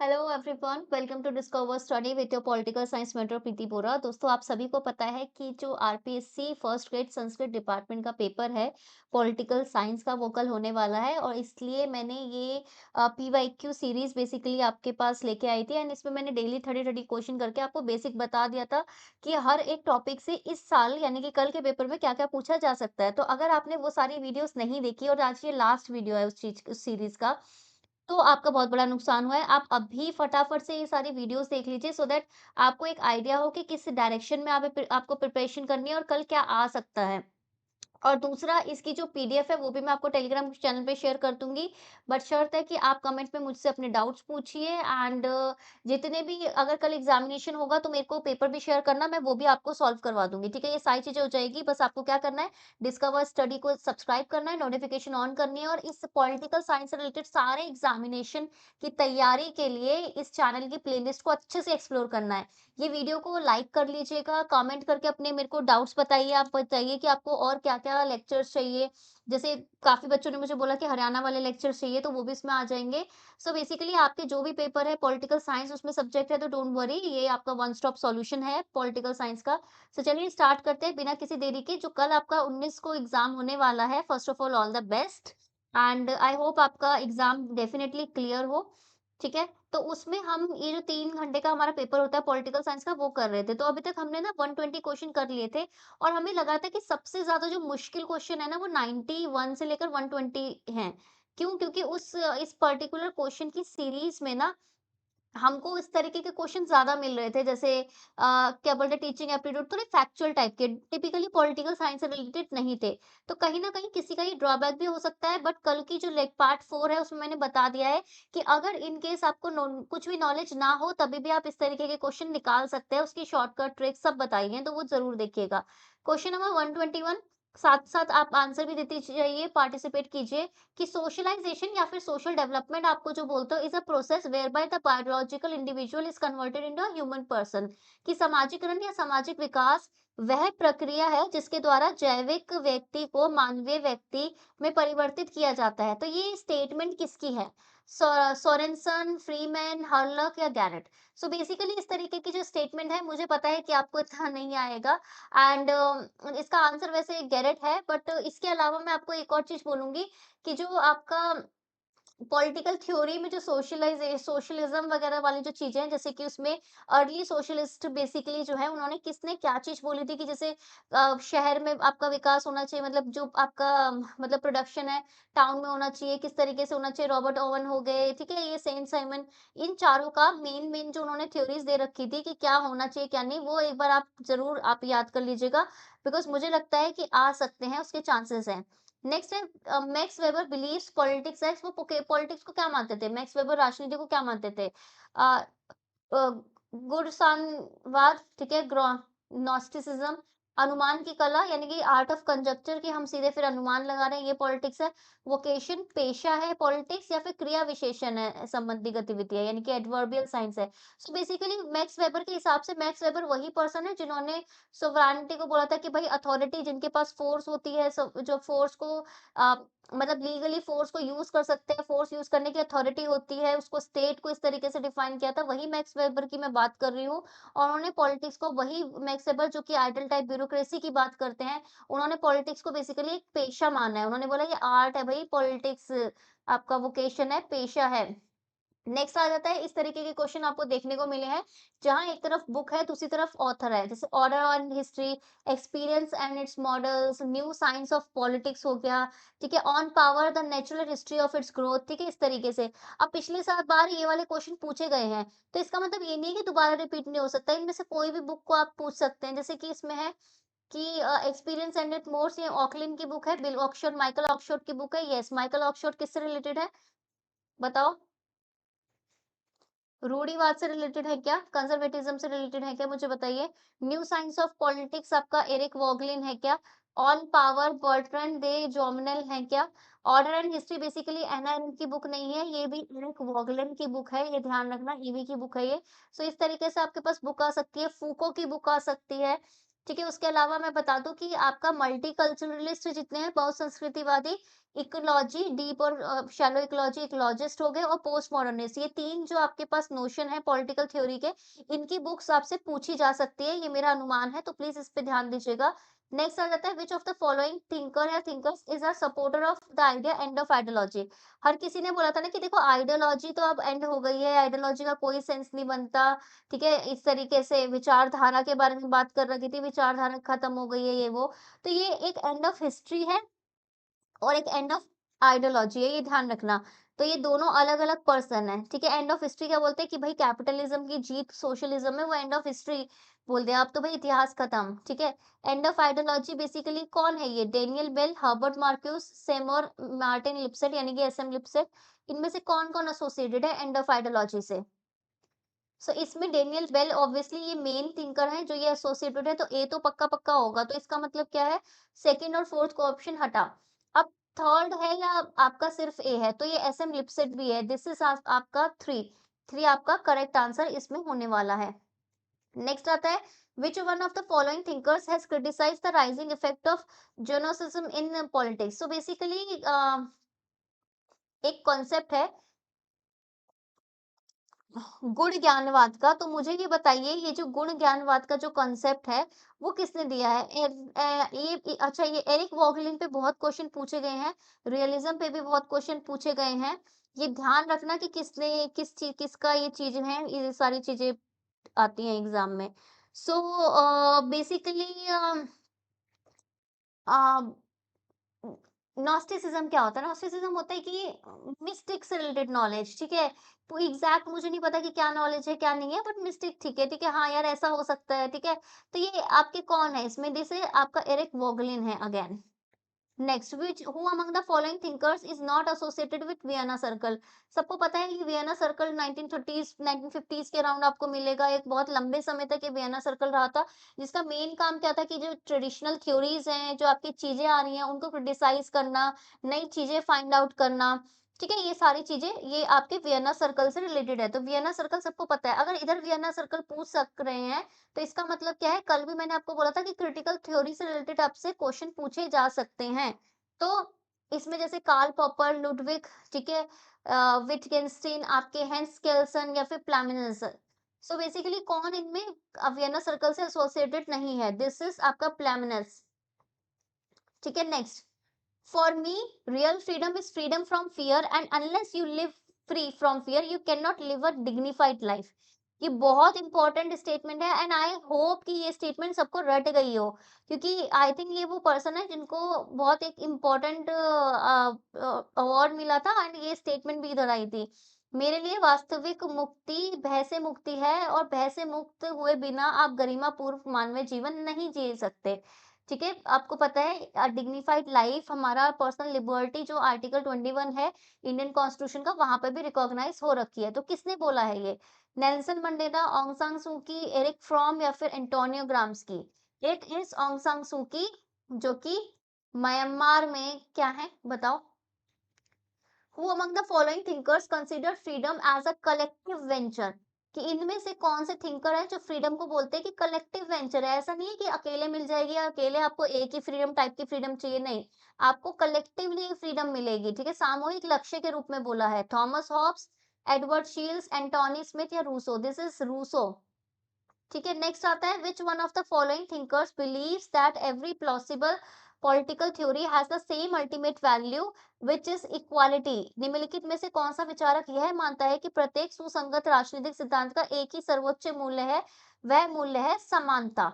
Hello everyone, welcome to discover study with your political science mentor Preeti Bora. दोस्तों, आप सभी को पता है कि जो RPSC first grade Sanskrit department का पेपर है पॉलिटिकल साइंस का, वो कल होने वाला है। और इसलिए मैंने ये पीवाईक्यू सीरीज बेसिकली आपके पास लेके आई थी। एंड इसमें मैंने डेली 30 क्वेश्चन करके आपको बेसिक बता दिया था कि हर एक टॉपिक से इस साल यानी कि कल के पेपर में क्या क्या पूछा जा सकता है। तो अगर आपने वो सारी वीडियोस नहीं देखी और आज ये लास्ट वीडियो है उस सीरीज का, तो आपका बहुत बड़ा नुकसान हुआ है। आप अभी फटाफट से ये सारी वीडियोज़ देख लीजिए सो दैट आपको एक आइडिया हो कि किस डायरेक्शन में आपको प्रिपरेशन करनी है और कल क्या आ सकता है। और दूसरा, इसकी जो पीडीएफ है वो भी मैं आपको टेलीग्राम चैनल पे शेयर कर दूँगी। बट शर्त है कि आप कमेंट में मुझसे अपने डाउट्स पूछिए। एंड जितने भी अगर कल एग्ज़ामिनेशन होगा तो मेरे को पेपर भी शेयर करना, मैं वो भी आपको सॉल्व करवा दूँगी, ठीक है? ये सारी चीज़ें हो जाएगी। बस आपको क्या करना है, डिस्कवर स्टडी को सब्सक्राइब करना है, नोटिफ़िकेशन ऑन करनी है और इस पॉलिटिकल साइंस से रिलेटेड सारे एग्ज़ामिनेशन की तैयारी के लिए इस चैनल की प्लेलिस्ट को अच्छे से एक्सप्लोर करना है। ये वीडियो को लाइक कर लीजिएगा, कमेंट करके अपने मेरे को डाउट्स बताइए। आप बताइए कि आपको और क्या-क्या लेक्चर्स चाहिए। जैसे काफ़ी बच्चों ने मुझे बोला कि हरियाणा वाले लेक्चर्स चाहिए, तो वो भी इसमें आ जाएँगे। सो बेसिकली आपके जो भी पेपर है पॉलिटिकल साइंस उसमें सब्जेक्ट है, तो डोंट वरी, ये आपका वन स्टॉप सॉल्यूशन है पॉलिटिकल साइंस का। सो चलिए स्टार्ट करते हैं बिना किसी देरी के। जो कल आपका 19 को एग्ज़ाम होने वाला है, first of all the best. And I hope आपका एग्ज़ाम डेफिनिटली क्लियर हो, ठीक है? तो उसमें हम ये जो 3 घंटे का हमारा पेपर होता है पॉलिटिकल साइंस का, वो कर रहे थे। तो अभी तक हमने ना 120 क्वेश्चन कर लिए थे और हमें लगा था कि सबसे ज़्यादा जो मुश्किल क्वेश्चन है ना, वो 91 से लेकर 120 हैं। क्यों? क्योंकि इस पर्टिकुलर क्वेश्चन की सीरीज़ में ना हमको इस तरीके के क्वेश्चन ज़्यादा मिल रहे थे। जैसे क्या बोलते हैं, टीचिंग एप्टीट्यूड, थोड़े फैक्चुअल टाइप के, टिपिकली पॉलिटिकल साइंस से रिलेटेड नहीं थे। तो कहीं न कहीं किसी का ये ड्रॉबैक भी हो सकता है। बट कल की जो लेग पार्ट 4 है उसमें मैंने बता दिया है कि अगर इन केस आपको कुछ भी नॉलेज ना हो तभी भी आप इस तरीके के क्वेश्चन निकाल सकते हैं। उसकी शॉर्टकट ट्रिक्स सब बताई हैं, तो वो ज़रूर देखिएगा। क्वेश्चन नंबर 121, साथ-साथ आप आंसर भी देते जाइए, पार्टिसिपेट कीजिए। कि सोशलाइजेशन या फिर सोशल डेवलपमेंट आपको जो बोलते हो is a process where by the biological individual is converted into a human person. कि सामाजिकरण या सामाजिक विकास वह प्रक्रिया है जिसके द्वारा जैविक व्यक्ति को मानवीय व्यक्ति में परिवर्तित किया जाता है। तो ये स्टेटमेंट किसकी है? सोरेनसन, फ्रीमैन, हर्लक या गैरेट? सो बेसिकली इस तरीके की जो स्टेटमेंट है, मुझे पता है कि आपको इतना नहीं आएगा। एंड इसका आंसर वैसे गैरेट है। बट इसके अलावा मैं आपको एक और चीज बोलूंगी कि जो आपका पॉलिटिकल थ्योरी में जो सोशलिज्म वगैरह वाली जो चीजें हैं, जैसे कि उसमें अर्ली सोशलिस्ट बेसिकली जो है, उन्होंने किसने क्या चीज बोली थी कि जैसे शहर में आपका विकास होना चाहिए, मतलब जो आपका मतलब प्रोडक्शन है टाउन में होना चाहिए, किस तरीके से होना चाहिए। रॉबर्ट ओवन हो गए, ठीक है, ये सेंट साइमन, इन चारों का मेन मेन जो उन्होंने थ्योरीज दे रखी थी कि क्या होना चाहिए क्या नहीं, वो एक बार आप जरूर आप याद कर लीजिएगा। बिकॉज मुझे लगता है कि आ सकते हैं, उसके चांसेस हैं। नेक्स्ट है मैक्स वेबर बिलीव्स पॉलिटिक्स है। वो पॉलिटिक्स को क्या मानते थे? मैक्स वेबर राजनीति को क्या मानते थे? अ, अ, गुरसानवाद, ठीक है, नॉस्टिसिज्म, अनुमान की कला यानी कि आर्ट ऑफ कंजक्चर, की हम सीधे फिर अनुमान लगा रहे हैं, ये पॉलिटिक्स है। वोकेशन पेशा है पॉलिटिक्स, या फिर क्रिया विशेषण है संबंधी गतिविधि है, यानी कि एडवर्बियल साइंस है। सो बेसिकली मैक्स वेबर के हिसाब से मैक्स वेबर वही पर्सन है जिन्होंने सोवरेनिटी को बोला था कि भाई अथॉरिटी जिनके पास फोर्स होती है, जो फोर्स को अ, मतलब लीगली फोर्स को यूज कर सकते हैं, फोर्स यूज करने की अथॉरिटी होती है, उसको स्टेट को इस तरीके से डिफाइन किया था, वही मैक्स वेबर की मैं बात कर रही हूँ। और उन्होंने पॉलिटिक्स को, वही मैक्स वेबर जो कि आइडल टाइप ब्यूरोक्रेसी की बात करते हैं, उन्होंने पॉलिटिक्स को बेसिकली एक पेशा माना है। उन्होंने बोला ये आर्ट है भाई, पॉलिटिक्स आपका वोकेशन है, पेशा है। नेक्स्ट आ जाता है, इस तरीके के क्वेश्चन आपको देखने को मिले हैं, जहाँ एक तरफ बुक है, दूसरी तरफ ऑथर है। जैसे order on history, experience and it's models, new science of politics हो गया, ठीक है, on power the natural history of its growth, ठीक है, इस तरीके से। अब पिछले 7 बार ये वाले क्वेश्चन पूछे गए हैं, तो इसका मतलब ये नहीं है कि दोबारा रिपीट नहीं हो सकता। इनमें से कोई भी बुक को आप पूछ सकते हैं। जैसे कि इसमें है कि एक्सपीरियंस एंड इट मोर्स, ये ऑकलिन की बुक है, बिल ऑक्सफोर्ड, माइकल ऑक्सफोर्ड की बुक है। यस, माइकल ऑक्सफोर्ड किससे रिलेटेड है? बताओ। रूढ़िवाद से रिलेटेड है क्या? कंजर्वेटिज्म से रिलेटेड है क्या? मुझे बताइए। न्यू साइंस ऑफ पॉलिटिक्स आपका एरिक वॉगलिन है क्या? On power Bertrand de Jouvenel है क्या? Order and history basically Hannah Arendt की बुक नहीं है, ये भी एरिक वॉगलिन की बुक है, ये ध्यान रखना, ईवी की बुक है ये। सो इस तरीके से आपके पास बुक आ सकती है, फूको की बुक आ सकती है, ठीक है। उसके अलावा मैं बता दूं कि आपका मल्टीकल्चरलिस्ट जितने हैं, बहुसंस्कृतिवादी, इकोलॉजी, डीप और शैलो इकोलॉजी, इकोलॉजिस्ट हो गए और पोस्ट मॉडर्निस्ट, ये 3 जो आपके पास नोशन है पॉलिटिकल थ्योरी के, इनकी बुक्स आपसे पूछी जा सकती है, ये मेरा अनुमान है, तो प्लीज़ इस पे ध्यान दीजिएगा। नेक्स्ट आ जाता है which of the following thinker या thinkers is a supporter of the idea end of ideology. हर किसी ने बोला था ना कि देखो आइडियोलॉजी तो अब एंड हो गई है, आइडियोलॉजी का कोई सेंस नहीं बनता, ठीक है? इस तरीके से विचारधारा के बारे में बात कर रखी थी, विचारधारा खत्म हो गई है ये वो। तो ये एक एंड ऑफ हिस्ट्री है और एक एंड ऑफ आइडियोलॉजी है, ये ध्यान रखना। तो ये दोनों अलग-अलग पर्सन हैं, ठीक है? एंड ऑफ हिस्ट्री क्या बोलते हैं कि भाई कैपिटलिज्म की जीत सोशलिज्म में, वो एंड ऑफ हिस्ट्री बोलते हैं। अब तो भाई इतिहास खत्म, ठीक है? एंड ऑफ आइडियोलॉजी बेसिकली कौन है ये? Daniel Bell, Herbert Marcuse, Seymour Martin Lipset यानी कि एसएम लिप्सेट। इनमें से कौन-कौन एसोसिएटेड है एंड ऑफ आइडियोलॉजी से? सो इसमें डेनियल बेल ऑब्वियसली ये मेन थिंकर हैं जो ये एसोसिएटेड है, तो ए तो पक्का-पक्का होगा, तो इसका मतलब क्या है? सेकंड और फोर्थ को ऑप्शन हटा। अब थर्ड है या आपका सिर्फ ए है, तो ये एसएम लिपसेट भी है। दिस इज आपका 3, 3 आपका करेक्ट आंसर इसमें होने वाला है। नेक्स्ट आता है which one of the following thinkers has criticized the rising effect of Gnosticism in politics? So basically एक कॉन्सेप्ट है गुण ज्ञानवाद का, तो मुझे ये बताइए ये जो गुण ज्ञानवाद का जो कॉन्सेप्ट है, वो किसने दिया है? अच्छा ये एरिक वॉगलिन पे बहुत क्वेश्चन पूछे गए हैं, रियलिज्म पे भी बहुत क्वेश्चन पूछे गए हैं। ये ध्यान रखना कि किसने किसका ये चीज़ है, ये सारी चीज़ें आती हैं एग्ज़ाम में। सो बेसिकली अ, नॉस्टिसिज्म क्या होता है? नॉस्टिसिज्म होता है कि मिस्टिक से रिलेटेड नॉलेज, ठीक है? तो एग्ज़ैक्ट मुझे नहीं पता कि क्या नॉलेज है, क्या नहीं है, बट मिस्टिक ठीक है? हाँ यार, ऐसा हो सकता है, ठीक है? तो ये आपके कौन है इसमें? जैसे आपका एरिक वोगलिन है again. Next which who among the following thinkers is not associated with Vienna circle? सबको पता है कि वियना सर्कल 1930s 1950s के अराउंड आपको मिलेगा। एक बहुत लंबे समय तक ये वियना सर्कल रहा था, जिसका मेन काम क्या था कि जो ट्रेडिशनल थ्योरीज हैं, जो आपकी चीजें आ रही हैं, उनको क्रिटिसाइज करना, नई चीजें फाइंड आउट करना, ठीक है? ये सारी चीजें ये आपके वियना सर्कल से रिलेटेड है। तो वियना सर्कल सबको पता है। अगर इधर वियना सर्कल पूछ सक रहे हैं, तो इसका मतलब क्या है? कल भी मैंने आपको बोला था कि क्रिटिकल थ्योरी से रिलेटेड आपसे क्वेश्चन पूछे जा सकते हैं। तो इसमें जैसे कार्ल पॉपर, लुडविग, ठीक है? विटगेन्स्टाइन, आपके हेंस केल्सन या फिर प्लामिनस। सो बेसिकली कौन इनमें वियना सर्कल से एसोसिएटेड नहीं है? दिस इज आपका प्लामिनस, ठीक है? Next, for me real freedom is freedom from fear and unless you live free from fear you can not live a dignified life. ये बहुत इंपॉर्टेंट स्टेटमेंट है एंड आई होप कि ये स्टेटमेंट सबको रट गई हो, क्योंकि आई थिंक ये वो पर्सन है जिनको बहुत एक इम्पोर्टेंट अवार्ड मिला था एंड ये स्टेटमेंट भी इधर आई थी। मेरे लिए वास्तविक मुक्ति भय से मुक्ति है और भय से मुक्त हुए बिना आप गरिमापूर्व मानवीय जीवन नहीं जी सकते, ठीक है? आपको पता है डिग्निफाइड लाइफ हमारा पर्सनल लिबर्टी जो आर्टिकल 21 है इंडियन कॉन्स्टिट्यूशन का, वहां पे भी रिकॉग्नाइज हो रखी है। तो किसने बोला है ये? नेल्सन मंडेला, ऑन्ग सांग सू की, एरिक फ्रॉम या फिर एंटोनियो ग्राम्सकी? इट इज ऑन्ग सांग सू की, जो कि म्यांमार में क्या है बताओ? Who among the following thinkers consider freedom as a collective venture? कि इनमें से कौन से थिंकर है जो फ्रीडम को बोलते हैं कि कलेक्टिव वेंचर है? ऐसा नहीं है कि अकेले मिल जाएगी या अकेले आपको एक ही फ्रीडम टाइप की फ्रीडम चाहिए, नहीं। आपको कलेक्टिवली फ्रीडम मिलेगी, ठीक है? सामूहिक लक्ष्य के रूप में बोला है। Thomas Hobbes, Edward Shils, Anthony Smith या रूसो? दिस इज रूसो, ठीक है? नेक्स्ट आता है which one of the following thinkers believes that every plausible political theory has the same ultimate value which is equality? निम्नलिखित में से कौन सा विचारक यह मानता है कि प्रत्येक सुसंगत राजनीतिक सिद्धांत का एक ही सर्वोच्च मूल्य है, वह मूल्य है समानता,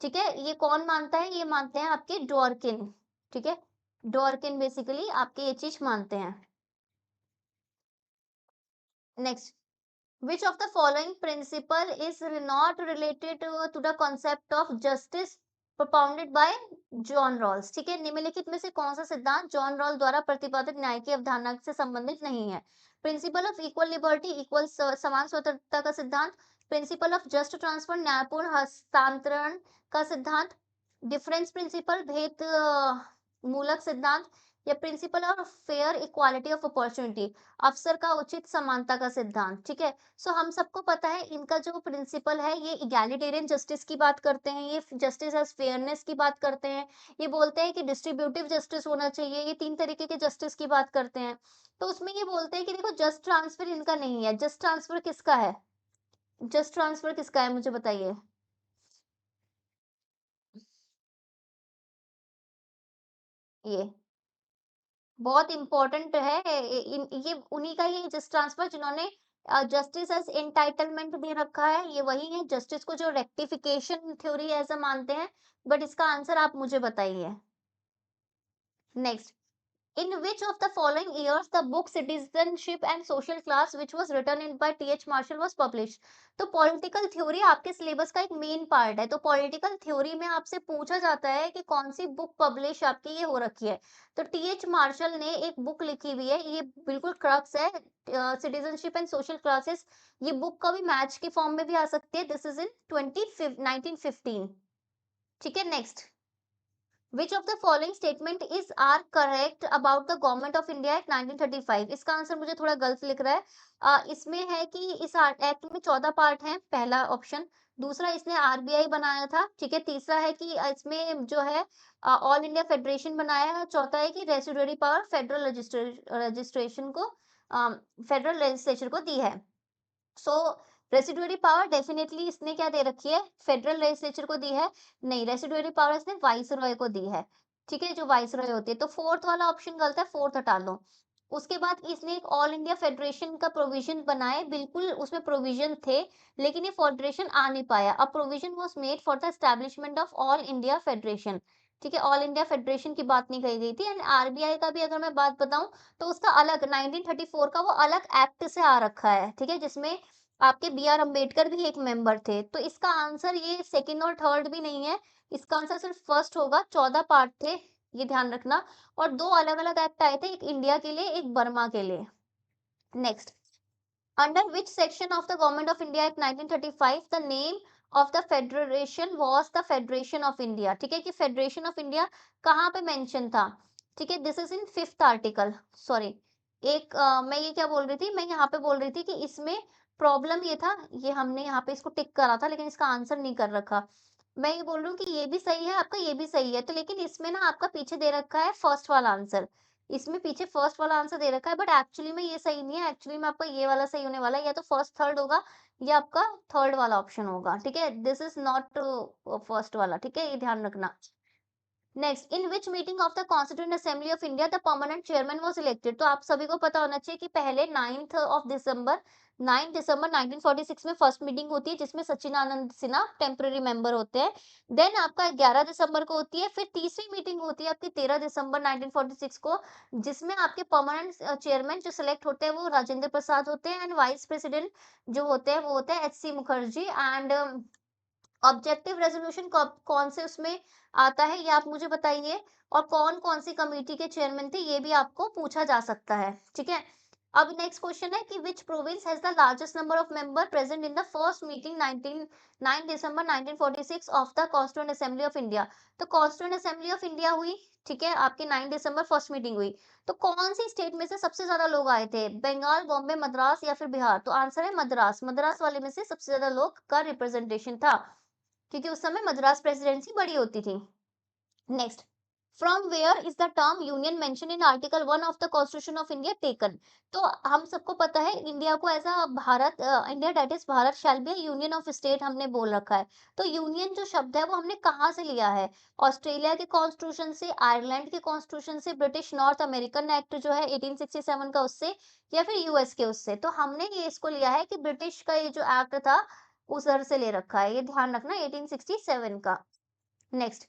ठीक है? ये कौन मानता है? ये मानते हैं आपके डॉर्किन, ठीक है? डॉर्किन बेसिकली आपके ये चीज मानते हैं। Next, which of the following principle is not related to the concept of justice propounded by John Rawls? ठीक है? निम्नलिखित में से कौन सा सिद्धांत जॉन रॉल द्वारा प्रतिपादित न्याय की अवधारणा से संबंधित नहीं है? Principle of equal liberty, equal समान स्वतंत्रता का सिद्धांत, प्रिंसिपल ऑफ जस्ट ट्रांसफर न्यायपूर्ण हस्तांतरण का सिद्धांत, डिफरेंस प्रिंसिपल भेद मूलक सिद्धांत, या principle of fair equality of opportunity, अवसर का उचित समानता का सिद्धांत, ठीक है। सो हम सबको पता है इनका जो प्रिंसिपल है ये इगैलिटेरियन जस्टिस की बात करते हैं, ये जस्टिस एज फेयरनेस की बात करते हैं, ये बोलते हैं कि डिस्ट्रीब्यूटिव जस्टिस होना चाहिए, ये तीन तरीके के जस्टिस की बात करते हैं। तो उसमें ये बोलते हैं कि देखो जस्ट ट्रांसफर इनका नहीं है, जस्ट ट्रांसफर किसका है, जस्ट ट्रांसफर किसका है मुझे बताइए। ये बहुत इंपॉर्टेंट है, ये उन्हीं का ही जस्ट ट्रांसफर जिन्होंने जस्टिस एज एंटाइटलमेंट दे रखा है, ये वही है जस्टिस को जो रेक्टिफिकेशन थ्योरी ऐसा मानते हैं। बट इसका आंसर आप मुझे बताइए। Next, in which of the following years the book Citizenship and Social Class, which was written in by T.H. Marshall, was published? तो पॉलिटिकल थ्योरी आपके सिलेबस का एक मेन पार्ट है, तो पॉलिटिकल थ्योरी में आपसे पूछा जाता है कि कौन सी बुक पब्लिश आपकी ये हो रखी है। तो टीएच मार्शल ने एक बुक लिखी हुई है, ये बिल्कुल क्रक्स है, सिटीजनशिप एंड सोशल क्लासेस। ये बुक कभी मैच के फॉर्म में भी आ सकती है, दिस इज इन 1915। ठीक है, next, Which of the following statement is are correct about the government of India Act 1935? इसका आंसर मुझे थोड़ा गलत लिख रहा है। इसमें है कि इस एक्ट में 14 पार्ट हैं, पहला ऑप्शन। दूसरा, इसने आरबीआई बनाया था, ठीक है। तीसरा है कि इसमें जो है ऑल इंडिया फेडरेशन बनाया है। चौथा है कि रेसिडुअरी पावर फेडरल रजिस्ट्रेशन को फेडरल लेजिस्लेचर को दी है। सो रेसिडुअरी पावर डेफिनेटली इसने क्या दे रखी है, फेडरल लेजिस्लेचर को दी है। नहीं, रेसिडुअरी पावर इसने वाइसरॉय को दी है, ठीक है, जो वाइसरॉय होती है। तो फोर्थ वाला ऑप्शन गलत है, फोर्थ हटा लो। उसके बाद इसने एक ऑल इंडिया फेडरेशन का प्रोविजन बनाए, बिल्कुल उसमें प्रोविजन थे, लेकिन ये फेडरेशन आ नहीं पाया। अब provision was made for the establishment of all India federation, ठीक है, ऑल इंडिया फेडरेशन की बात नहीं कही गई थी। एंड आरबीआई का भी अगर मैं बात बताऊं तो उसका अलग 1934 का वो अलग एक्ट से आ रखा है, ठीक है, जिसमें आपके बी आर अम्बेडकर भी एक मेंबर थे। तो इसका आंसर ये सेकंड और थर्ड भी नहीं है, इसका आंसर सिर्फ फर्स्ट होगा। 14 पार्ट थे, ये ध्यान रखना, और दो अलग अलग एक्ट आए थे, एक इंडिया के लिए, एक बर्मा के लिए। Next, under which section of the government of India act 1935 the name of the federation was the federation of India, ठीक है, कि फेडरेशन ऑफ इंडिया कहाँ पे मेंशन था, ठीक है, this is in fifth article. Sorry, एक मैं ये क्या बोल रही थी, मैं यहाँ पे बोल रही थी कि इसमें प्रॉब्लम ये था, ये हमने यहाँ पे इसको टिक करा था लेकिन इसका आंसर नहीं कर रखा। मैं ये बोल रही हूँ कि ये भी सही है आपका, ये भी सही है, तो लेकिन इसमें ना आपका पीछे दे रखा है फर्स्ट वाला आंसर, इसमें पीछे फर्स्ट वाला आंसर दे रखा है, बट एक्चुअली में ये सही नहीं है। एक्चुअली में आपका ये वाला सही होने वाला है, या तो फर्स्ट थर्ड होगा या आपका थर्ड वाला ऑप्शन होगा, ठीक है, दिस इज नॉट फर्स्ट वाला, ठीक है, ये ध्यान रखना। Next, in which meeting of the constituent assembly of India the permanent chairman was elected? तो आप सभी को पता होना चाहिए कि पहले 9 दिसंबर 1946 में फर्स्ट मीटिंग होती है, जिसमें सचिदानंद सिन्हा टेम्पररी मेंबर होते हैं। देन आपका 11 दिसंबर को होती है, फिर तीसरी मीटिंग होती है आपकी 13 दिसंबर 1946 को, जिसमें आपके परमानेंट चेयरमैन जो सिलेक्ट होते हैं वो राजेंद्र प्रसाद होते हैं, एंड वाइस प्रेसिडेंट जो होते हैं वो होते हैं H C Mukherjee. And objective resolution कौन से उसमें आता है, ये आप मुझे बताइए, और कौन कौन सी कमेटी के चेयरमैन थे, ये भी आपको पूछा जा सकता है, ठीक है। अब नेक्स्ट क्वेश्चन है कि विच province has the largest number of member present in the first meeting 9 December 1946 of the constituent assembly of India? तो कॉन्स्टिट्यूएंट असेंबली ऑफ इंडिया हुई, ठीक है, आपकी 9 दिसंबर फर्स्ट मीटिंग हुई। तो कौन सी स्टेट में से सबसे ज्यादा लोग आए थे, बंगाल, बॉम्बे, मद्रास या फिर बिहार? तो आंसर है मद्रास, मद्रास वाले में से सबसे ज्यादा लोग का रिप्रेजेंटेशन था, क्योंकि उस समय मद्रास प्रेसिडेंसी बड़ी होती थी। Next, from where is the term union mention in article 1 of the constitution of India taken? तो हम सबको पता है इंडिया को ऐसा Bharat, India that is Bharat shall be union of state हमने बोल रखा है। तो यूनियन जो शब्द है वो हमने कहाँ से लिया है? ऑस्ट्रेलिया के कॉन्स्टिट्यूशन से, आयरलैंड के कॉन्स्टिट्यूशन से, ब्रिटिश नॉर्थ अमेरिकन एक्ट जो है 1867 का उससे, या फिर यूएस के उससे? तो हमने ये इसको लिया है कि ब्रिटिश का ये जो एक्ट था उधर से ले रखा है, ये ध्यान रखना, 1867 का। नेक्स्ट,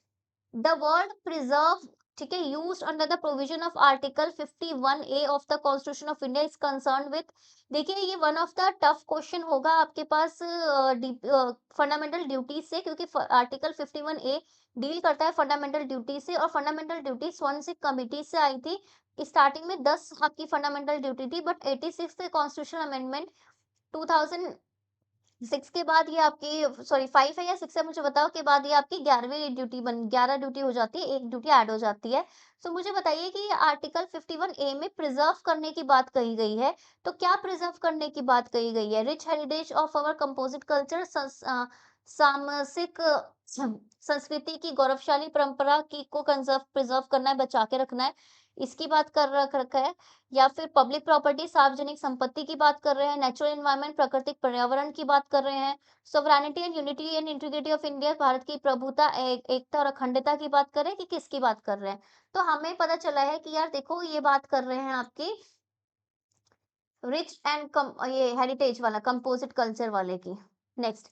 द वर्ड प्रिजर्व, ठीक है, used under the provision of article 51A of the constitution of India is concern with? देखिए ये one of the tough question होगा आपके पास फंडामेंटल ड्यूटीज से, क्योंकि आर्टिकल 51A डील करता है फंडामेंटल ड्यूटी से, और फंडामेंटल ड्यूटी स्वर्ण सिख कमिटी से आई थी। स्टार्टिंग में 10 आपकी फंडामेंटल ड्यूटी थी, बट 86 कॉन्स्टिट्यूशन अमेंडमेंट 2000 6 के बाद ये आपकी सॉरी 5 है या 6 है मुझे बताओ, के बाद ये आपकी 11वीं ड्यूटी 11 ड्यूटी हो जाती है, 1 ड्यूटी ऐड हो जाती है। सो मुझे बताइए कि ये आर्टिकल 51 ए में प्रिजर्व करने की बात कही गई है, तो क्या प्रिजर्व करने की बात कही गई है? Rich heritage of our composite culture, सामसिक संस्कृति की गौरवशाली परंपरा की को कंजर्व प्रिजर्व करना है, बचा के रखना है, इसकी बात कर रख रखा है। या फिर पब्लिक प्रॉपर्टी सार्वजनिक संपत्ति की बात कर रहे हैं, नेचुरल एनवायरनमेंट प्राकृतिक पर्यावरण की बात कर रहे हैं, sovereignty and unity and integrity of India Bharat की प्रभुता, एकता और अखंडता की बात कर रहे हैं कि किसकी बात कर रहे हैं? तो हमें पता चला है कि यार देखो ये बात कर रहे हैं आपकी रिच एंड कम ये हेरिटेज वाला कंपोजिट कल्चर वाले की। नेक्स्ट,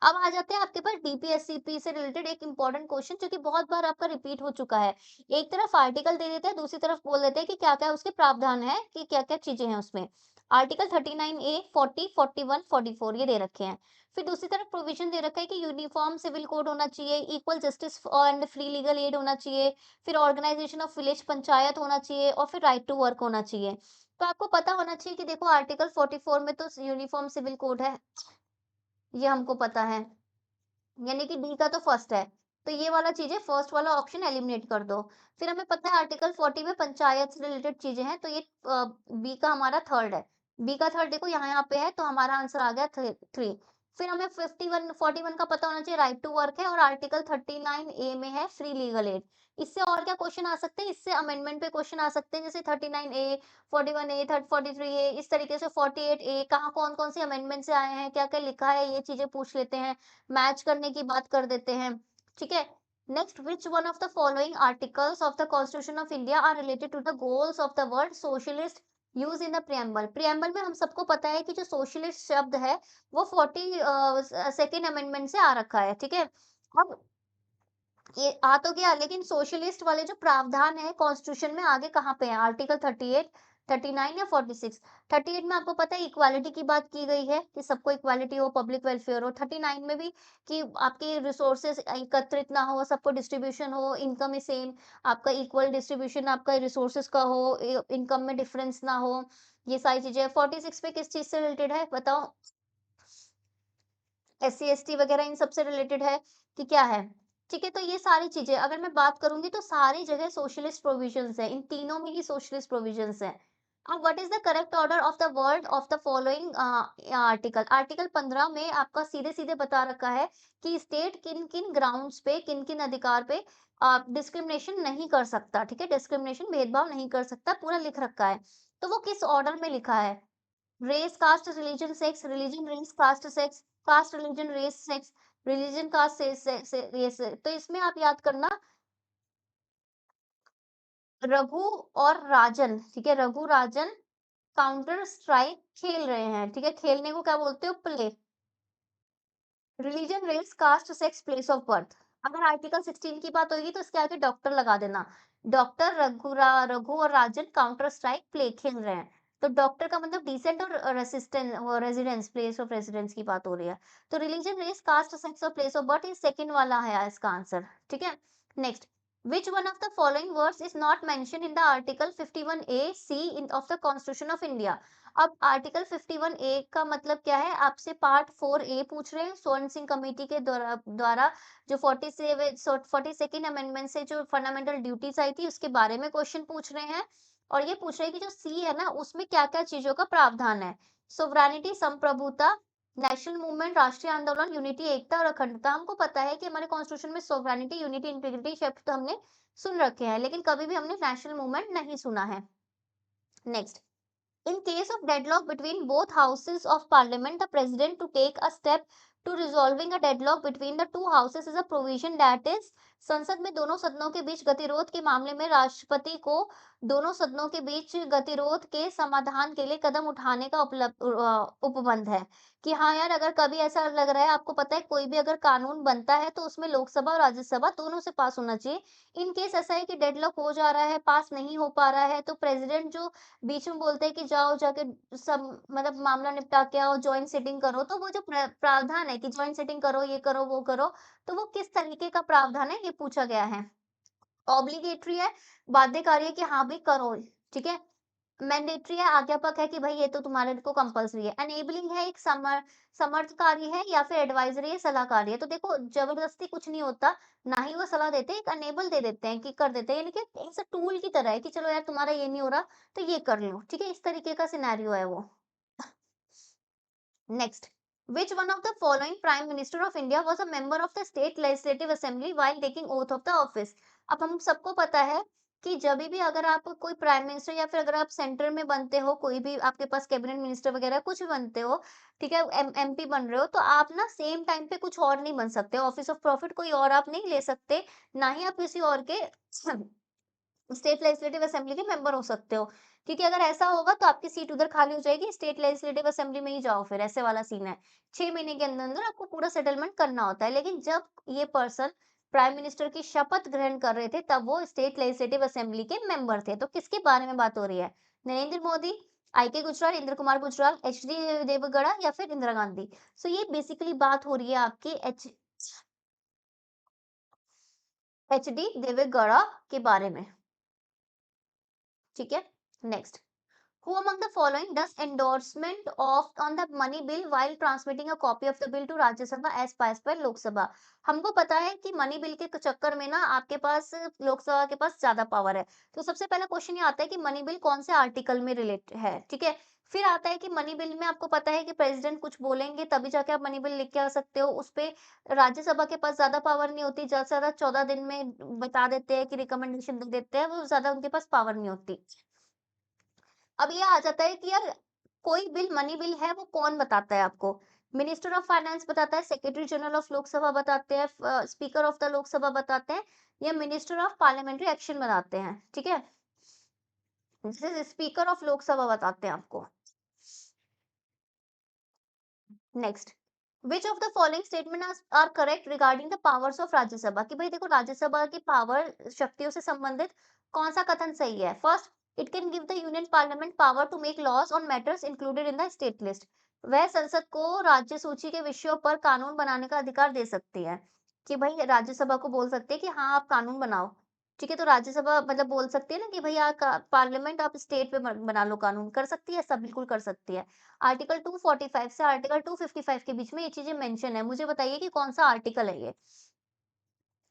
अब आ जाते हैं आपके पास डीपीएससीपी से रिलेटेड एक इंपॉर्टेंट क्वेश्चन जो कि बहुत बार आपका रिपीट हो चुका है। एक तरफ आर्टिकल दे देते हैं, दूसरी तरफ बोल देते हैं कि क्या-क्या उसके प्रावधान है, कि क्या-क्या चीजें हैं उसमें। आर्टिकल 39 ए 40 41 44 ये दे रखे हैं। फिर दूसरी तरफ प्रोविजन दे रखा है कि यूनिफॉर्म सिविल कोड होना चाहिए, equal justice and free legal aid होना चाहिए, फिर ऑर्गेनाइजेशन ऑफ विलेज पंचायत होना चाहिए और फिर राइट टू वर्क होना चाहिए। तो आपको पता होना चाहिए कि देखो आर्टिकल 44 में तो यूनिफॉर्म सिविल कोड है, ये हमको पता है। यानी कि डी का तो फर्स्ट है। तो ये वाला चीज़ है, फर्स्ट वाला ऑप्शन एलिमिनेट कर दो। फिर हमें पता है आर्टिकल 40 में पंचायत से रिलेटेड चीज़ें हैं, तो ये बी का हमारा थर्ड है। बी का थर्ड देखो यहाँ पे है, तो हमारा आंसर आ गया 3। फिर हमें 51 41 का पता होना चाहिए, राइट टू वर्क है और आर्टिकल 39 ए में है फ्री लीगल एड। इससे और क्या क्वेश्चन आ सकते हैं? इससे अमेंडमेंट पे क्वेश्चन आ सकते हैं, जैसे 39 ए, 41 ए, 43 ए, इस तरीके से 48 ए, कहाँ कौन-कौन से अमेंडमेंट से आए हैं, क्या-क्या लिखा है, ये चीज़ें पूछ लेते हैं। मैच करने की बात कर देते हैं, ठीक है? Next, which one of the following articles of the constitution of India are related to the goals of the word socialist used in the preamble? Preamble में हम सबको पता है कि जो सोशलिस्ट शब्द है, वो 40 सेकंड अमेंडमेंट से आ रखा है, ठीक है? अब ये आ तो गया, लेकिन सोशलिस्ट वाले जो प्रावधान है कॉन्स्टिट्यूशन में आगे कहाँ पे है? आर्टिकल 38, 39 या 46? 38 में आपको पता है इक्वालिटी की बात की गई है कि सबको इक्वालिटी हो, पब्लिक वेलफेयर हो। 39 में भी कि आपके रिसोर्सेज एकत्रित ना हो, सबको डिस्ट्रीब्यूशन हो, इनकम ही सेम, आपका इक्वल डिस्ट्रीब्यूशन आपका रिसोर्सेज का हो, इनकम में डिफरेंस ना हो, ये सारी चीजें। 46 पे किस चीज से रिलेटेड है बताओ? एससी, एसटी वगैरह इन सब से रिलेटेड है कि क्या है? ठीक है, तो ये सारी चीज़ें अगर मैं बात करूँगी तो सारी जगह सोशलिस्ट प्रोविजंस हैं, इन तीनों में ही सोशलिस्ट प्रोविजंस हैं। अब what is the correct order of the word of the following article? Article 15 में आपका सीधे-सीधे बता रखा है कि स्टेट किन-किन ग्राउंड्स पे, किन-किन अधिकार पे डिस्क्रिमिनेशन नहीं कर सकता, ठीक है? डिस्क्रिमिनेशन भेदभाव नहीं कर सकता, पूरा लिख रखा है। तो वो किस ऑर्डर में लिखा है? Race, caste, religion, sex, religion, race, caste, sex, caste, religion, race, sex, religion, caste, से रेस। तो इसमें आप याद करना रघु और राजन, ठीक है? रघु राजन काउंटर स्ट्राइक खेल रहे हैं, ठीक है? खेलने को क्या बोलते हो? Play. Religion, race, caste, sex, place of birth. अगर आर्टिकल 16 की बात होगी तो इसके आगे डॉक्टर लगा देना। डॉक्टर रघु और राजन काउंटर स्ट्राइक प्ले खेल रहे हैं। तो डॉक्टर का मतलब डिसेंट और रेजिडेंस, प्लेस ऑफ रेजिडेंस की बात हो रही है। तो रिलीजन, रेस, कास्ट, सेक्स और प्लेस ऑफ बर्थ ये सेकंड वाला है इसका आंसर, ठीक है? Next, which one of the following words is not mentioned in the article 51A C in of the constitution of India? अब आर्टिकल 51 ए का मतलब क्या है? आपसे पार्ट 4 ए पूछ रहे हैं, स्वर्ण सिंह कमेटी के द्वारा द्वारा जो 42nd अमेंडमेंट से जो फंडामेंटल ड्यूटीज आई थी उसके बारे में क्वेश्चन पूछ रहे हैं। और ये पूछ रहे हैं कि जो सी है ना उसमें क्या क्या चीजों का प्रावधान है? सोवरेनिटी, संप्रभुता, नेशनल मूवमेंट, राष्ट्रीय आंदोलन, यूनिटी, एकता और अखंडता। हमको पता है कि हमारे कॉन्स्टिट्यूशन में सोवरेनिटी, यूनिटी, इंटीग्रिटी शब्द तो हमने सुन रखे हैं, लेकिन कभी भी हमने नेशनल मूवमेंट नहीं सुना है। Next, in case of deadlock between both houses of parliament, the president to take a step to resolving a deadlock between the two houses is a provision that is संसद में दोनों सदनों के बीच गतिरोध के मामले में राष्ट्रपति को दोनों सदनों के बीच गतिरोध के समाधान के लिए कदम उठाने का उपबंध है। कि हाँ यार, अगर कभी ऐसा लग रहा है, आपको पता है कोई भी अगर कानून बनता है तो उसमें लोकसभा और राज्यसभा दोनों से पास होना चाहिए। इन केस ऐसा है कि डेडलॉक हो जा रहा है, पास नहीं हो पा रहा है, तो प्रेसिडेंट जो बीच में बोलते हैं कि जाओ जाके सब मतलब मामला निपटा के आओ, जॉइंट सिटिंग करो, तो वो जो प्रावधान है कि जॉइंट सिटिंग करो, ये करो, वो करो, तो वो किस तरीके का प्रावधान है ये पूछा गया है। ऑब्लिगेटरी है, बाध्यकारी है कि हाँ भाई करो, ठीक है? मैंडेटरी है, आज्ञापक है कि भाई ये तो तुम्हारे को कंपल्सरी है। एनेबलिंग है, एक समर्थकारी है या फिर एडवाइजरी है, सलाहकारी है। तो देखो जबरदस्ती कुछ नहीं होता, ना ही वो सलाह देते हैं, एक अनेबल दे देते हैं कि कर देते हैं, यानी कि एक टूल की तरह है कि चलो यार तुम्हारा ये नहीं हो रहा तो ये कर लो, ठीक है? इस तरीके का सिनेरियो है वो। Next, which one of the following Prime Minister of India was a member of the State Legislative Assembly while taking oath of the office? अब हम सबको पता है कि जब भी अगर आप कोई प्राइम मिनिस्टर या फिर अगर आप सेंटर में बनते हो, कोई भी आपके पास कैबिनेट मिनिस्टर वगैरह कुछ भी बनते हो, ठीक है, एमपी बन रहे हो, तो आप ना सेम टाइम पे कुछ और नहीं बन सकते। ऑफिस ऑफ प्रॉफिट कोई और आप नहीं ले सकते, ना ही आप किसी और के स्टेट लेजिस्लेटिव असेंबली के मेंबर हो सकते हो, क्योंकि अगर ऐसा होगा तो आपकी सीट उधर खाली हो जाएगी, स्टेट लेजिस्लेटिव असेंबली में ही जाओ फिर, ऐसे वाला सीन है। 6 महीने के अंदर-अंदर आपको पूरा सेटलमेंट करना होता है। लेकिन जब ये पर्सन प्राइम मिनिस्टर की शपथ ग्रहण कर रहे थे, तब वो स्टेट लेजिस्लेटिव असेंबली के मेंबर थे। तो किसके बारे में बात हो रही है? नरेंद्र मोदी, आई.के. गुजराल, इंद्र कुमार गुजराल, एच.डी. देवगौड़ा या फिर इंदिरा गांधी। सो ये बेसिकली बात हो रही है आपकी एच.डी. देवेगौड़ा के बारे में, ठीक है? Next, who among the following does endorsement of on the money bill while transmitting a copy of the bill to Rajya Sabha as passed by Lok Sabha? हमको पता है कि मनी बिल के चक्कर में ना आपके पास लोकसभा के पास ज्यादा पावर है। तो सबसे पहला क्वेश्चन ये आता है कि मनी बिल कौन से आर्टिकल में रिलेट है, ठीक है? फिर आता है कि मनी बिल में आपको पता है कि प्रेसिडेंट कुछ बोलेंगे तभी जाके आप मनी बिल लिख के आ सकते हो। उस पे राज्यसभा के पास ज्यादा पावर नहीं होती, ज्यादा से ज्यादा 14 दिन में बता देते हैं कि रिकमेंडेशन दे देते हैं, वो ज्यादा उनके पास पावर नहीं होती। अब ये आ जाता है कि यार कोई बिल मनी बिल है वो कौन बताता है आपको? मिनिस्टर ऑफ फाइनेंस बताता है, सेक्रेटरी जनरल ऑफ लोकसभा बताते हैं, स्पीकर ऑफ द लोकसभा बताते हैं या मिनिस्टर ऑफ पार्लियामेंट्री एक्शन बताते हैं, ठीक है? जैसे स्पीकर ऑफ लोकसभा बताते हैं आपको। Next, which of the following statement are correct regarding the powers of Rajya Sabha? कि भाई देखो राज्यसभा की पावर शक्तियों से संबंधित कौन सा कथन सही है? First, it can give the union parliament power to make laws on matters included in the state list. वह संसद को राज्य सूची के विषयों पर कानून बनाने का अधिकार दे सकती है, कि भाई राज्यसभा को बोल सकते हैं कि हाँ आप कानून बनाओ, ठीक है? तो राज्यसभा मतलब बोल सकती है ना कि भैया पार्लियामेंट आप स्टेट पे बना लो कानून, कर सकती है, सब बिल्कुल कर सकती है। आर्टिकल 245 से आर्टिकल 255 के बीच में ये चीजें मेंशन है। मुझे बताइए कि कौन सा आर्टिकल है ये?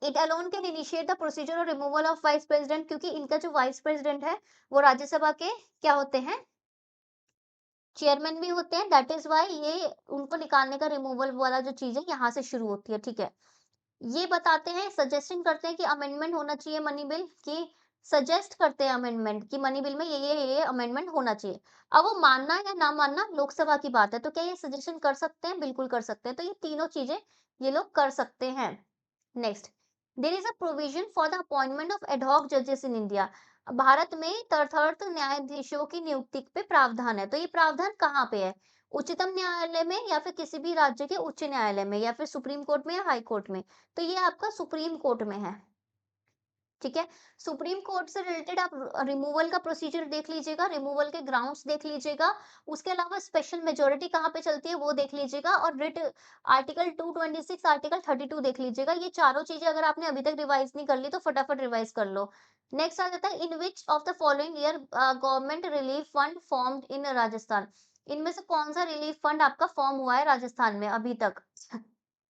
It alone can initiate the procedure और रिमूवल ऑफ वाइस प्रेसिडेंट, क्योंकि इनका जो वाइस प्रेसिडेंट है वो राज्यसभा के क्या होते हैं? चेयरमैन भी होते हैं। दैट इज व्हाई ये उनको निकालने का रिमूवल वाला जो चीज है यहाँ से शुरू होती है, ठीक है? ये बताते हैं, सजेस्टिंग करते हैं कि अमेंडमेंट होना चाहिए मनी बिल की, सजेस्ट करते हैं अमेंडमेंट कि मनी बिल में ये अमेंडमेंट होना चाहिए। अब वो मानना या ना मानना लोकसभा की बात है, तो क्या ये सजेशन कर सकते हैं? बिल्कुल कर सकते हैं। तो ये तीनों चीजें ये लोग कर सकते हैं। Next, there is a provision for the appointment of ad hoc जजेस इन इंडिया। भारत में तदर्थ न्यायाधीशों की नियुक्ति पे प्रावधान है, तो ये प्रावधान कहाँ पे है? उच्चतम न्यायालय में या फिर किसी भी राज्य के उच्च न्यायालय में या फिर सुप्रीम कोर्ट में या हाई कोर्ट में? तो ये आपका सुप्रीम कोर्ट में है, ठीक है? सुप्रीम कोर्ट से रिलेटेड आप रिमूवल का प्रोसीजर देख लीजिएगा, रिमूवल के ग्राउंड्स देख लीजिएगा, उसके अलावा स्पेशल मेजॉरिटी कहाँ पे चलती है वो देख लीजिएगा और रिट आर्टिकल 226 आर्टिकल 32 देख लीजिएगा। ये चारों चीजें अगर आपने अभी तक रिवाइज नहीं कर ली तो फटाफट रिवाइज कर लो। नेक्स्ट आ जाता है, in which of the following year government relief fund formed in Rajasthan? इनमें से कौन सा रिलीफ फंड आपका फॉर्म हुआ है राजस्थान में अभी तक?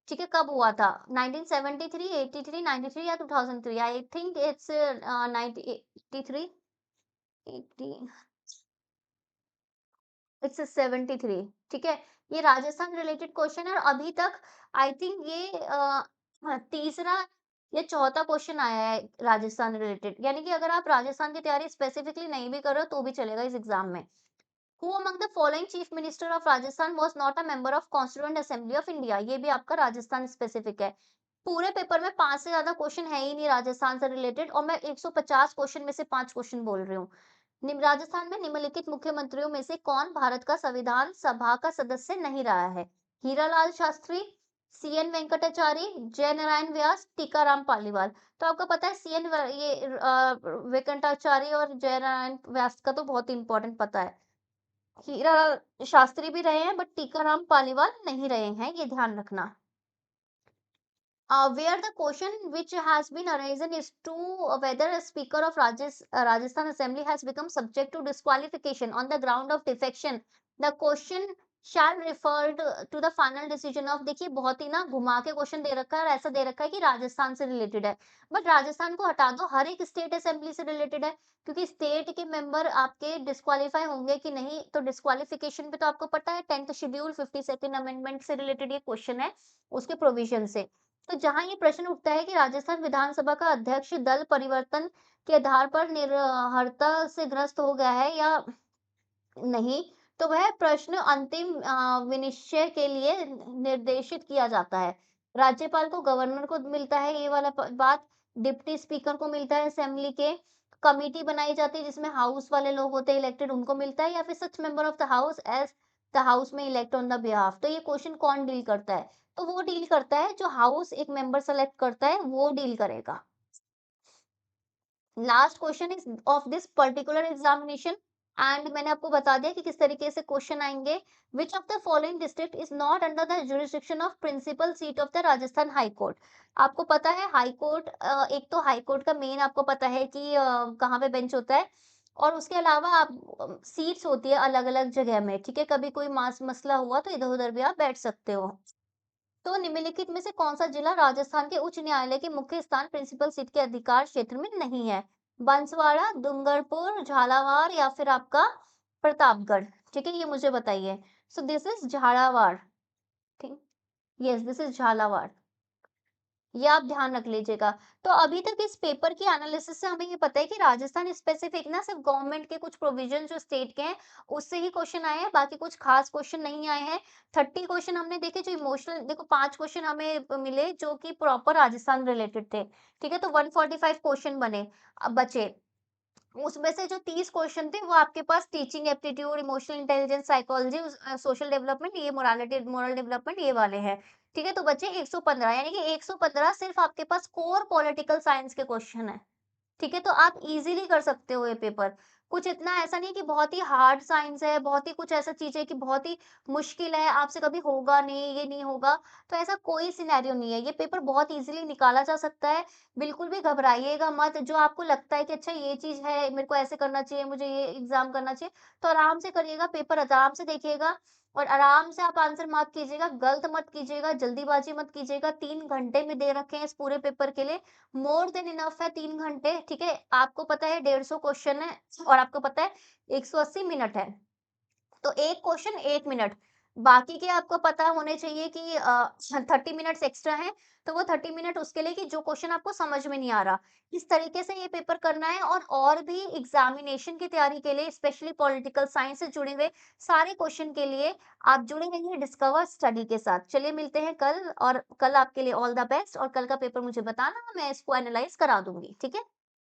ठीक है, कब हुआ था? 1973, 83, 93 या 2003? आई थिंक इट्स 1983, 80, इट्स 73, ठीक है? ये राजस्थान रिलेटेड क्वेश्चन है और अभी तक आई थिंक ये तीसरा या चौथा क्वेश्चन आया है राजस्थान रिलेटेड, यानी कि अगर आप राजस्थान की तैयारी स्पेसिफिकली नहीं भी कर रहे हो तो भी चलेगा इस एग्जाम में। Who among the following chief minister of Rajasthan was not a member of Constituent Assembly of India? ये भी आपका राजस्थान स्पेसिफिक है। पूरे पेपर में 5 से ज्यादा क्वेश्चन है ही नहीं राजस्थान से रिलेटेड और मैं 150 क्वेश्चन में से 5 क्वेश्चन बोल रही हूँ। राजस्थान में निम्नलिखित मुख्यमंत्रियों में से कौन भारत का संविधान सभा का सदस्य नहीं रहा है? हीरालाल शास्त्री, सीएन वेंकटाचारी, जय नारायण व्यास, टीकाराम पालीवाल। तो आपको पता है वेंकटाचारी और जय नारायण व्यास का तो बहुत इंपॉर्टेंट पता है। हीरा शास्त्री भी रहे हैं बट टीकाराम पालीवाल नहीं रहे हैं, ये ध्यान रखना। Where the question which has been arisen is to whether a speaker of Rajasthan Assembly has become subject to disqualification on the ground of defection. The question shall refer to the final decision of, देखिए बहुत ही ना घुमा के question दे रखा है और ऐसा दे रखा है कि राजस्थान से रिलेटेड है, बट राजस्थान को हटा दो, हर एक स्टेट असेंबली से रिलेटेड है, क्योंकि स्टेट के मेंबर आपके डिस्क्वालीफाई होंगे कि नहीं, तो डिस्क्वालिफिकेशन पे तो आपको पता है 10th शेड्यूल 52nd अमेंडमेंट से रिलेटेड ये क्वेश्चन है, उसके प्रोविजन से। तो जहाँ ये प्रश्न उठता है कि राजस्थान विधानसभा का अध्यक्ष दल परिवर्तन के आधार पर निर्हरता से ग्रस्त हो गया है या नहीं, तो वह प्रश्न अंतिम विनिश्चय के लिए निर्देशित किया जाता है। राज्यपाल को, गवर्नर को मिलता है ये वाला बात, डिप्टी स्पीकर को मिलता है असेंबली के, कमिटी बनाई जाती है जिसमें हाउस वाले लोग होते हैं इलेक्टेड, उनको मिलता है, या फिर such member of the house as the house में इलेक्ट ऑन द बिहाफ। तो ये क्वेश्चन कौन डील करता है? तो वो डील करता है जो हाउस एक मेंबर सेलेक्ट करता है, वो डील करेगा। Last question is of this particular examination, and मैंने आपको बता दिया कि किस तरीके से क्वेश्चन आएंगे। Which of the following district is not under the jurisdiction of principal seat of the Rajasthan high court? आपको पता है हाई कोर्ट, एक तो हाई कोर्ट का मेन आपको पता है कि कहाँ पे बेंच होता है, और उसके अलावा आप सीट्स होती है अलग अलग जगह में, ठीक है, कभी कोई मास मसला हुआ तो इधर उधर भी आप बैठ सकते हो। तो निम्नलिखित में से कौन-सा जिला राजस्थान के उच्च न्यायालय के मुख्य स्थान प्रिंसिपल सीट के अधिकार क्षेत्र में नहीं है? बांसवाड़ा, डूंगरपुर, झालावाड़ या फिर आपका प्रतापगढ़? ठीक है, ये मुझे बताइए। So this is Jhalawar. ठीक, यस दिस इज झालावाड़। ये आप ध्यान रख लीजिएगा। तो अभी तक इस पेपर की एनालिसिस से हमें ये पता है कि राजस्थान स्पेसिफिक ना सिर्फ गवर्नमेंट के कुछ प्रोविजन जो स्टेट के हैं, उससे ही क्वेश्चन आए हैं, बाकी कुछ खास क्वेश्चन नहीं आए हैं। 30 क्वेश्चन हमने देखे जो इमोशनल, देखो 5 क्वेश्चन हमें मिले जो कि प्रॉपर राजस्थान रिलेटेड थे। ठीक है, तो 145 क्वेश्चन बने, बचे। उसमें से जो 30 क्वेश्चन थे वो आपके पास teaching aptitude, emotional intelligence, psychology, social development, ये मोरालिटी मोरल डेवलपमेंट ये वाले हैं। ठीक है, तो बचे 115, यानी कि 115 सिर्फ आपके पास कोर पॉलिटिकल साइंस के क्वेश्चन है। ठीक है, तो आप इज़िली कर सकते हो ये पेपर। कुछ इतना ऐसा नहीं कि बहुत ही हार्ड साइंस है, बहुत ही कुछ ऐसा चीज़ है कि बहुत ही मुश्किल है, आपसे कभी होगा नहीं, ये नहीं होगा, तो ऐसा कोई सिनेरियो नहीं है। ये पेपर बहुत इज़िली निकाला जा सकता है, बिल्कुल भी घबराइएगा मत। जो आपको लगता है कि अच्छा ये चीज़ है, मेरे को ऐसे करना चाहिए, मुझे ये एग्ज़ाम करना चाहिए, तो आराम से करिएगा, पेपर आराम से देखिएगा और आराम से आप आंसर मार्क कीजिएगा, गलत मत कीजिएगा, जल्दीबाज़ी मत कीजिएगा। 3 घंटे में दे रखे हैं इस पूरे पेपर के लिए, मोर देन इनफ है 3 घंटे, ठीक है? आपको पता है 150 क्वेश्चन है और आपको पता है 180 मिनट है। तो 1 क्वेश्चन 1 मिनट, बाकी के आपको पता होने चाहिए कि 30 मिनट्स एक्स्ट्रा हैं, तो वो 30 मिनट उसके लिए कि जो क्वेश्चन आपको समझ में नहीं आ रहा। इस तरीके से ये पेपर करना है और भी एग्ज़ामिनेशन की तैयारी के लिए स्पेशली पॉलिटिकल साइंस से जुड़े हुए सारे क्वेश्चन के लिए आप जुड़े रहिए डिस्कवर स्टडी के साथ। चलिए मिलते हैं कल, और कल आपके लिए ऑल द बेस्ट, और कल का पेपर मुझे बताना, मैं इसको एनालाइज़ करा दूँगी, ठीक है?